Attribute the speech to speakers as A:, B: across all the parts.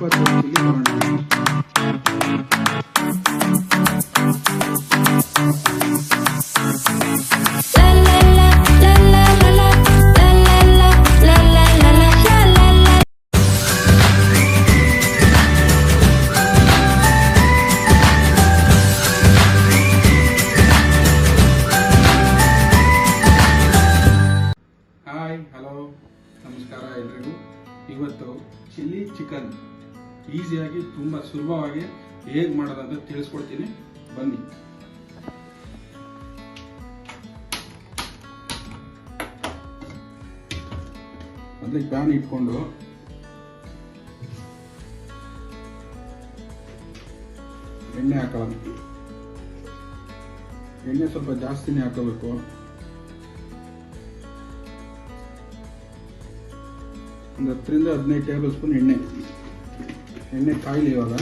A: 25 chilli ತಗೊಂಡಿದ್ದೀನಿ. Hi, hello, ನಮಸ್ಕಾರ ಎಲ್ರಿಗೂ. ಇವತ್ತು ಚಿಲ್ಲಿ ಚಿಕನ್ ಈಸಿಯಾಗಿ ತುಂಬ ಸುಲಭವಾಗಿ ಹೇಗೆ ಮಾಡೋದಂತ ತಿಳಿಸ್ಕೊಡ್ತೀನಿ, ಬನ್ನಿ. ಮೊದಲಿಗೆ ಪ್ಯಾನ್ ಇಟ್ಕೊಂಡು ಎಣ್ಣೆ ಹಾಕೊಳ್ಳೋಣ. ಎಣ್ಣೆ ಸ್ವಲ್ಪ ಜಾಸ್ತಿನೇ ಹಾಕೋಬೇಕು. ಒಂದು 10 ರಿಂದ 15 ಟೇಬಲ್ ಸ್ಪೂನ್ ಎಣ್ಣೆ ಕಾಯಿಲಿ. ಇವಾಗ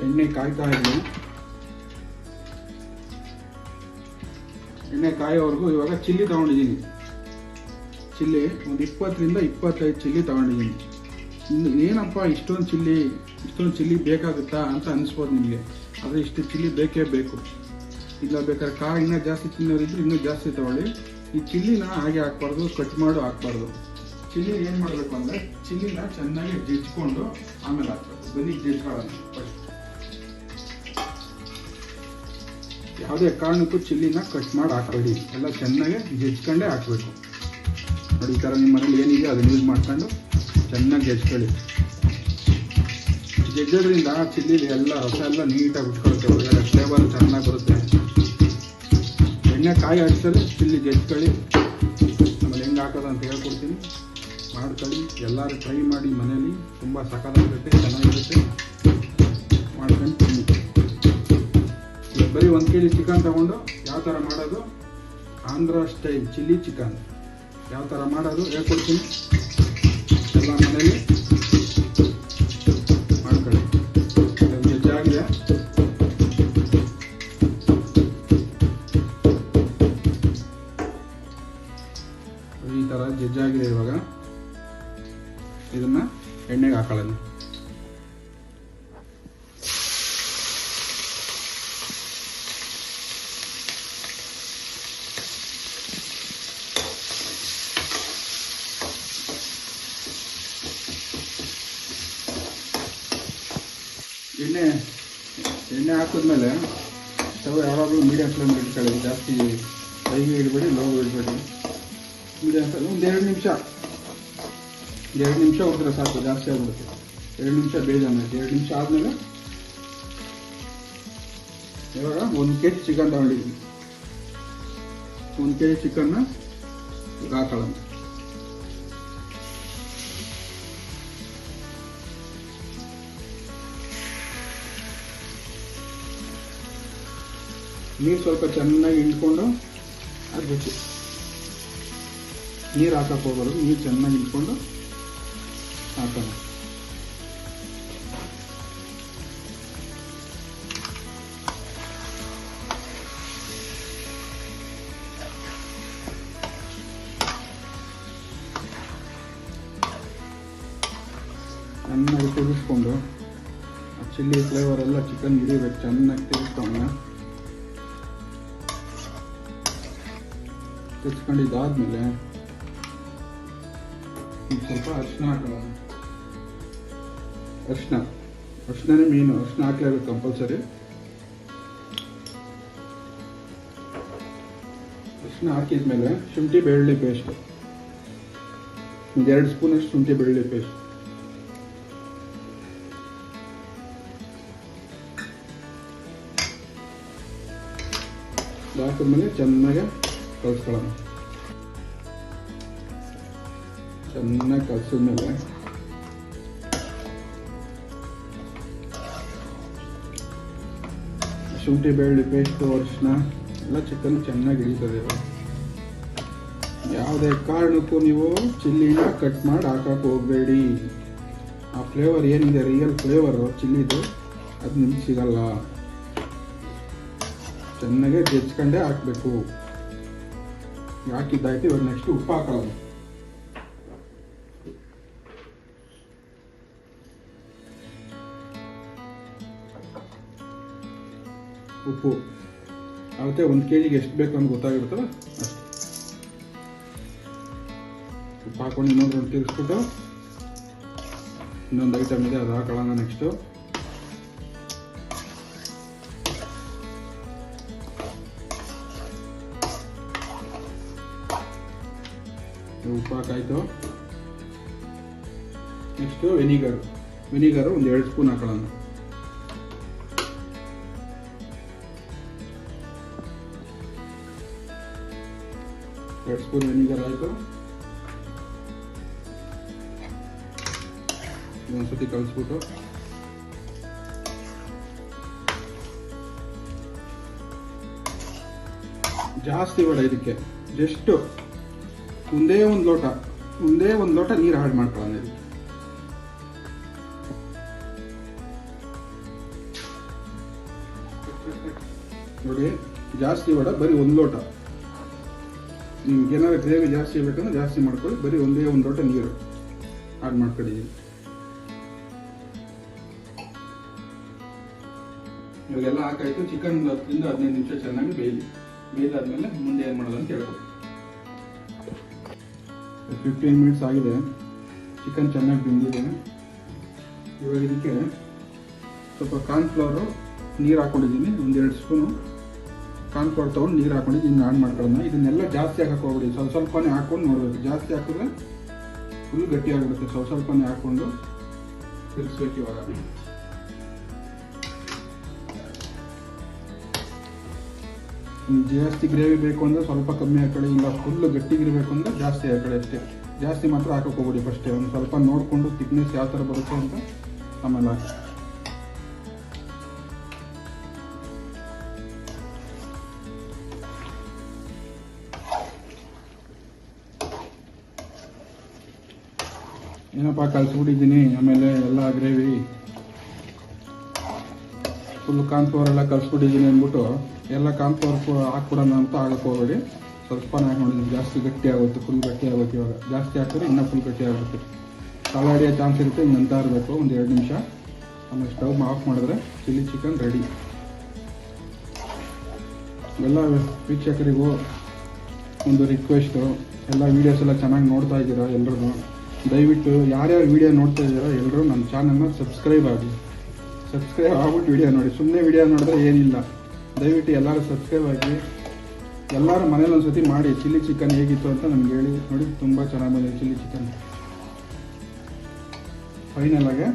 A: ಎಣ್ಣೆ ಕಾಯ್ತಾ ಇರಲಿ. ಎಣ್ಣೆ ಕಾಯೋವರೆಗೂ ಇವಾಗ ಚಿಲ್ಲಿ ತಗೊಂಡಿದ್ದೀನಿ. ಚಿಲ್ಲಿ ಒಂದು 20 ರಿಂದ 25 ಚಿಲ್ಲಿ ತಗೊಂಡಿದ್ದೀನಿ. ಏನಪ್ಪ ಇಷ್ಟೊಂದು ಚಿಲ್ಲಿ ಬೇಕಾಗುತ್ತಾ ಅಂತ ಅನಿಸ್ಬೋದು ನಿಮಗೆ. ಆದರೆ ಇಷ್ಟು ಚಿಲ್ಲಿ ಬೇಕೇ ಬೇಕು. ಇಲ್ಲ ಬೇಕಾದ್ರೆ ಖಾರ ಇನ್ನೂ ಜಾಸ್ತಿ ತಿನ್ನೋರಿದ್ರೆ ಇನ್ನೂ ಜಾಸ್ತಿ ತಗೊಳ್ಳಿ. ಈ ಚಿಲ್ಲಿನ ಹಾಗೆ ಹಾಕ್ಬಾರ್ದು, ಕಟ್ ಮಾಡಿ ಹಾಕ್ಬಾರ್ದು. ಚಿಲ್ಲಿ ಏನು ಮಾಡಬೇಕು ಅಂದರೆ ಚಿಲ್ಲಿನ ಚೆನ್ನಾಗಿ ಜಜ್ಜಿಕೊಂಡು ಆಮೇಲೆ ಹಾಕ್ಬೇಕು. ಬನ್ನಿ ಜಜ್ಕೊಳ್ಳೋಣ. ಫಸ್ಟ್ ಯಾವುದೇ ಕಾರಣಕ್ಕೂ ಚಿಲ್ಲಿನ ಕಟ್ ಮಾಡಿ ಹಾಕಬೇಡಿ, ಎಲ್ಲ ಚೆನ್ನಾಗಿ ಜಜ್ಕೊಂಡೇ ಹಾಕಬೇಕು. ನೋಡಿ, ಈ ಥರ ನಿಮ್ಮ ಮನೇಲಿ ಏನಿದೆ ಅದನ್ನ ಯೂಸ್ ಮಾಡ್ಕೊಂಡು ಚೆನ್ನಾಗಿ ಜಜ್ಕೊಳ್ಳಿ. ಜಜ್ಜೋದ್ರಿಂದ ಚಿಲ್ಲಿ ಎಲ್ಲ ರಸ ಎಲ್ಲ ನೀಟಾಗಿ ಬಿಟ್ಕೊಳುತ್ತೆ, ಒಳಗಡೆ ಫ್ಲೇವರ್ ಚೆನ್ನಾಗಿ ಬರುತ್ತೆ. ಎಣ್ಣೆ ಕಾಯಿ ಹಾಕ್ತಾರೆ, ಚಿಲ್ಲಿ ಜಜ್ಕೊಳ್ಳಿ. ಆಮೇಲೆ ಹೆಂಗೆ ಹಾಕೋದು ಅಂತ ಹೇಳ್ಕೊಡ್ತೀನಿ, ಮಾಡ್ಕೊಳ್ಳಿ. ಎಲ್ಲರೂ ಟ್ರೈ ಮಾಡಿ ಮನೇಲಿ, ತುಂಬ ಸಖತ್ತಾಗಿರುತ್ತೆ, ಚೆನ್ನಾಗಿರುತ್ತೆ. ಮಾಡ್ಕೊಂಡು ತಿನ್ನಿ. ಈಗ ಬರೀ 1 kg ಚಿಕನ್ ತಗೊಂಡು ಯಾವ ಥರ ಮಾಡೋದು, ಆಂಧ್ರ ಸ್ಟೈಲ್ ಚಿಲ್ಲಿ ಚಿಕನ್ ಯಾವ ಥರ ಮಾಡೋದು ಹೇಳ್ಕೊಡ್ತೀನಿ. ಎಲ್ಲ ಮನೇಲಿ ಮಾಡ್ಕೊಳ್ಳಿ. ಜಜ್ಜಾಗಿದೆ. ಈ ಥರ ಜಜ್ಜಾಗಿದೆ. ಇವಾಗ ಇದನ್ನ ಎಣ್ಣೆಗೆ ಹಾಕೊಳ್ಳೋಣ. ಎಣ್ಣೆ ಹಾಕಿದ್ಮೇಲೆ ಸ್ಟವ್ ಯಾವಾಗಲೂ ಮೀಡಿಯಂ ಫ್ಲೇಮ್ ಇಟ್ಕೊಳ್ಳಿ. ಜಾಸ್ತಿ ಹೈಗೆ ಇಡಬೇಡಿ, ಲೋ ಇಡಬೇಡಿ. ಮೀಡಿಯಂ ಫ್ಲೇಮ್ ಒಂದು 2 ನಿಮಿಷ ಹೋದ್ರೆ ಸಾಕು, ಜಾಸ್ತಿ ಆಗ್ಬಿಡುತ್ತೆ. 2 ನಿಮಿಷ ಬೇಜಾನೆ. 2 ನಿಮಿಷ ಆದಮೇಲೆ ಇವಾಗ 1 kg ಚಿಕನ್ ತಗೊಂಡಿದ್ದೀನಿ. 1 kg ಚಿಕನ್ನ ಹಾಕೊಳ್ಳೋಣ. ನೀರು ಸ್ವಲ್ಪ ಚೆನ್ನಾಗಿ ಹಿಂಡ್ಕೊಂಡು ಹಾಕಬೇಕು. ನೀರು ಹಾಕಕ್ಕೆ ಹೋಗೋದು, ನೀರು ಚೆನ್ನಾಗಿ ಹಿಂಡ್ಕೊಂಡು ಹಾಕೋಣ. ಚೆನ್ನಾಗಿ ತಿರುಗಿಸ್ಕೊಂಡು ಆ ಚಿಲ್ಲಿ ಫ್ಲೇವರ್ ಎಲ್ಲ ಚಿಕನ್ ಹಿಡಿಬೇಕು. ಚೆನ್ನಾಗಿ ತಿರುಗಿಸ್ಕೊಂಡು ತಿರ್ಸ್ಕೊಂಡಿದ್ದಾದ್ಮೇಲೆ ಸ್ವಲ್ಪ ಅರಿಶಿನ ಹಾಕೋಣ. ಅರಿಶಿನೇ ಮೇನು. ಅರಿಶಿನ ಹಾಕ್ಲೇಬೇಕು ಕಂಪಲ್ಸರಿ. ಅರಿಶಿನ ಹಾಕಿದ್ಮೇಲೆ ಶುಂಠಿ ಬೆಳ್ಳುಳ್ಳಿ ಪೇಸ್ಟ್, ಒಂದು 2 ಸ್ಪೂನಷ್ಟು ಶುಂಠಿ ಬೆಳ್ಳುಳ್ಳಿ ಪೇಸ್ಟ್ ಹಾಕಿದ್ಮೇಲೆ ಚೆನ್ನಾಗಿ ಕಲಿಸ್ಕೊಳ್ಳೋಣ. ಚೆನ್ನಾಗಿ ಕಲಿಸಿದ್ಮೇಲೆ ಶುಂಠಿ ಬೆಳ್ಳುಳ್ಳಿ ಪೇಸ್ಟು, ಅರಿಶಿನ ಎಲ್ಲ ಚಿಕನ್ ಚೆನ್ನಾಗಿ ಹಿಡಿತದೆ. ಯಾವುದೇ ಕಾರಣಕ್ಕೂ ನೀವು ಚಿಲ್ಲಿನ ಕಟ್ ಮಾಡಿ ಹಾಕಕ್ಕೆ ಹೋಗಬೇಡಿ. ಆ ಫ್ಲೇವರ್ ಏನಿದೆ, ರಿಯಲ್ ಫ್ಲೇವರು ಚಿಲ್ಲಿದು, ಅದು ನಿಮ್ಗೆ ಸಿಗಲ್ಲ. ಚೆನ್ನಾಗೆ ಜಜ್ಕೊಂಡೇ ಹಾಕಬೇಕು. ಹಾಕಿದ್ದಾಯ್ತು. ಇವಾಗ ನೆಕ್ಸ್ಟ್ ಉಪ್ಪು ಹಾಕೋಣ. ಉಪ್ಪು ಅವತ್ತೆ 1 kg ಎಷ್ಟು ಬೇಕು ಅಂತ ಗೊತ್ತಾಗಿರುತ್ತಲ್ಲ ಅಷ್ಟು ಉಪ್ಪು ಹಾಕೊಂಡು ಇನ್ನೊಂದು ರೌಂಡ್ ತಿರ್ಗಿಸ್ಬಿಟ್ಟು ಇನ್ನೊಂದು ಐಟಮ್ ಇದೆ ಅದು ಹಾಕೊಳ್ಳೋಣ. ನೆಕ್ಸ್ಟು ಉಪ್ಪು ಹಾಕಾಯ್ತು. ನೆಕ್ಸ್ಟು ವಿನಿಗರು 1 2 ಸ್ಪೂನ್ ಹಾಕೊಳ್ಳೋಣ. ಎರಡು ಸ್ಪೂನ್ ವಿನಿಗರ್ ಆಯಿತು. ಒಂದ್ಸತಿ ಕಲಿಸ್ಬಿಟ್ಟು ಜಾಸ್ತಿ ಬೇಡ ಇದಕ್ಕೆ, ಜಸ್ಟ್ ಒಂದೇ ಒಂದು ಲೋಟ ನೀರು ಆಡ್ ಮಾಡ್ಕೊಳ್ಳೋಣ ಇದಕ್ಕೆ. ನೋಡಿ ಜಾಸ್ತಿ ಬೇಡ, ಬರೀ 1 ಲೋಟ. ನಿಮ್ಗೆ ಏನಾದ್ರು ಗ್ರೇವಿ ಜಾಸ್ತಿ ಬೇಕಂದ್ರೆ ಜಾಸ್ತಿ ಮಾಡ್ಕೊಳ್ಳಿ, ಬರೀ ಒಂದೇ 1 ಲೋಟ ನೀರು ಆಡ್ ಮಾಡ್ಕೊಂಡಿದ್ದೀನಿ. ಇವಾಗೆಲ್ಲ ಹಾಕಾಯ್ತು. ಚಿಕನ್ 10 ರಿಂದ 15 ನಿಮಿಷ ಚೆನ್ನಾಗಿ ಬೇಯ್ದಾದ್ಮೇಲೆ ಮುಂದೆ ಏನು ಮಾಡೋದು ಅಂತ ಹೇಳ್ಬೋದು. 15 ಮಿನಿಟ್ಸ್ ಆಗಿದೆ, ಚಿಕನ್ ಚೆನ್ನಾಗಿ ಬೆಂದಿದೆ. ಇವಾಗ ಇದಕ್ಕೆ ಸ್ವಲ್ಪ ಕಾರ್ನ್ಫ್ಲವರು ನೀರು ಹಾಕೊಂಡಿದ್ದೀನಿ, 1 2 ಸ್ಪೂನು ಕಾರ್ನ್ಫ್ಲವರ್ ತೊಗೊಂಡು ನೀರು ಹಾಕೊಂಡಿದ್ದೀನಿ. ಆಡ್ ಮಾಡ್ಕೊಳ್ಳೋಣ. ಇದನ್ನೆಲ್ಲ ಜಾಸ್ತಿ ಹಾಕಕ್ಕೆ ಹೋಗ್ಬಿಡಿ, ಸ್ವಲ್ಪನೇ ಹಾಕೊಂಡು ನೋಡಬೇಕು. ಜಾಸ್ತಿ ಹಾಕಿದ್ರೆ ಫುಲ್ ಗಟ್ಟಿ ಆಗಿಬಿಡುತ್ತೆ. ಸ್ವಲ್ಪನೇ ಹಾಕ್ಕೊಂಡು ತಿರ್ಸ್ಬೇಕು. ಇವಾಗ ಜಾಸ್ತಿ ಗ್ರೇವಿ ಬೇಕು ಅಂದರೆ ಸ್ವಲ್ಪ ಕಮ್ಮಿ ಹಾಕೊಳ್ಳಿ, ಇಲ್ಲ ಫುಲ್ ಗಟ್ಟಿಗಿರಬೇಕು ಅಂದರೆ ಜಾಸ್ತಿ ಹಾಕೊಳ್ಳಿ ಅಷ್ಟೇ. ಜಾಸ್ತಿ ಮಾತ್ರ ಹಾಕಕ್ಕೆ ಹೋಗ್ಬಿಡಿ. ಫಸ್ಟೇ ಒಂದು ಸ್ವಲ್ಪ ನೋಡಿಕೊಂಡು ಥಿಕ್ನೆಸ್ ಯಾವ ಥರ ಬರುತ್ತೆ ಅಂತ ಆಮೇಲೆ ಹಾಕಿ. ಏನಪ್ಪ ಕಲಿಸ್ಬಿಟ್ಟಿದ್ದೀನಿ. ಆಮೇಲೆ ಎಲ್ಲ ಗ್ರೇವಿ ಫುಲ್ ಕಾರ್ನ್ಫ್ಲವರ್ ಎಲ್ಲ ಕಲಿಸ್ಬಿಟ್ಟಿದ್ದೀನಿ ಅಂದ್ಬಿಟ್ಟು ಎಲ್ಲ ಕಾರ್ನ್ಫ್ಲವರ್ ಹಾಕ್ಬಿಡೋಣ ಅಂತ ಆಗಕ್ಕೆ ಹೋಗಬೇಡಿ. ಸ್ವಲ್ಪನೇ ಹಾಕೊಂಡಿದ್ದೀನಿ, ಜಾಸ್ತಿ ಗಟ್ಟಿ ಆಗುತ್ತೆ, ಫುಲ್ ಗಟ್ಟಿ ಆಗುತ್ತೆ. ಇವಾಗ ಜಾಸ್ತಿ ಹಾಕಿದ್ರೆ ಇನ್ನೂ ಫುಲ್ ಗಟ್ಟಿ ಆಗುತ್ತೆ. ತಳ ಹಿಡಿಯೋ ಚಾನ್ಸ್ ಇರುತ್ತೆ. ಇನ್ನು ಅಂತ ಇರಬೇಕು 1 2 ನಿಮಿಷ. ಆಮೇಲೆ ಸ್ಟವ್ ಆಫ್ ಮಾಡಿದ್ರೆ ಚಿಲ್ಲಿ ಚಿಕನ್ ರೆಡಿ. ಎಲ್ಲ ವೀಕ್ಷಕರಿಗೂ ಒಂದು ರಿಕ್ವೆಸ್ಟು, ಎಲ್ಲ ವೀಡಿಯೋಸ್ ಎಲ್ಲ ಚೆನ್ನಾಗಿ ನೋಡ್ತಾ ಇದ್ದೀರಾ ಎಲ್ಲರೂ. ದಯವಿಟ್ಟು ಯಾರ್ಯಾರು ವೀಡಿಯೋ ನೋಡ್ತಾ ಇದ್ದೀರಾ ಎಲ್ಲರೂ ನನ್ನ ಚಾನಲ್ನ ಸಬ್ಸ್ಕ್ರೈಬ್ ಆಗ್ಬಿಟ್ಟು ವೀಡಿಯೋ ನೋಡಿ. ಸುಮ್ಮನೆ ವೀಡಿಯೋ ನೋಡಿದ್ರೆ ಏನಿಲ್ಲ. ದಯವಿಟ್ಟು ಎಲ್ಲರೂ ಸಬ್ಸ್ಕ್ರೈಬ್ ಆಗಿ, ಎಲ್ಲರೂ ಮನೇಲಿ ಒಂದ್ಸತಿ ಮಾಡಿ ಚಿಲ್ಲಿ ಚಿಕನ್ ಹೇಗಿತ್ತು ಅಂತ ನಮ್ಗೆ ಹೇಳಿ. ನೋಡಿ ತುಂಬ ಚೆನ್ನಾಗಿ ಬಂದಿದೆ ಚಿಲ್ಲಿ ಚಿಕನ್. ಫೈನಲ್ ಆಗಿ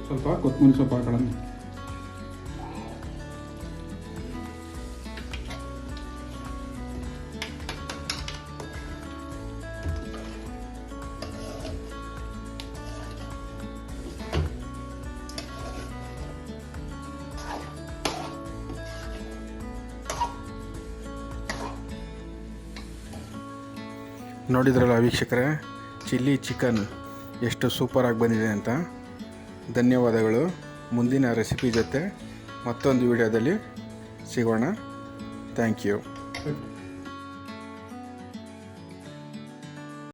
A: ಸ್ವಲ್ಪ ಕೊತ್ತಂಬರಿ ಸೊಪ್ಪು ಹಾಕೊಳ್ಳೋಣ. ನೋಡಿದ್ರಲ್ಲ ವೀಕ್ಷಕರೇ, ಚಿಲ್ಲಿ ಚಿಕನ್ ಎಷ್ಟು ಸೂಪರಾಗಿ ಬಂದಿದೆ ಅಂತ. ಧನ್ಯವಾದಗಳು. ಮುಂದಿನ ರೆಸಿಪಿ ಜೊತೆ ಮತ್ತೊಂದು ವಿಡಿಯೋದಲ್ಲಿ ಸಿಗೋಣ. Thank you.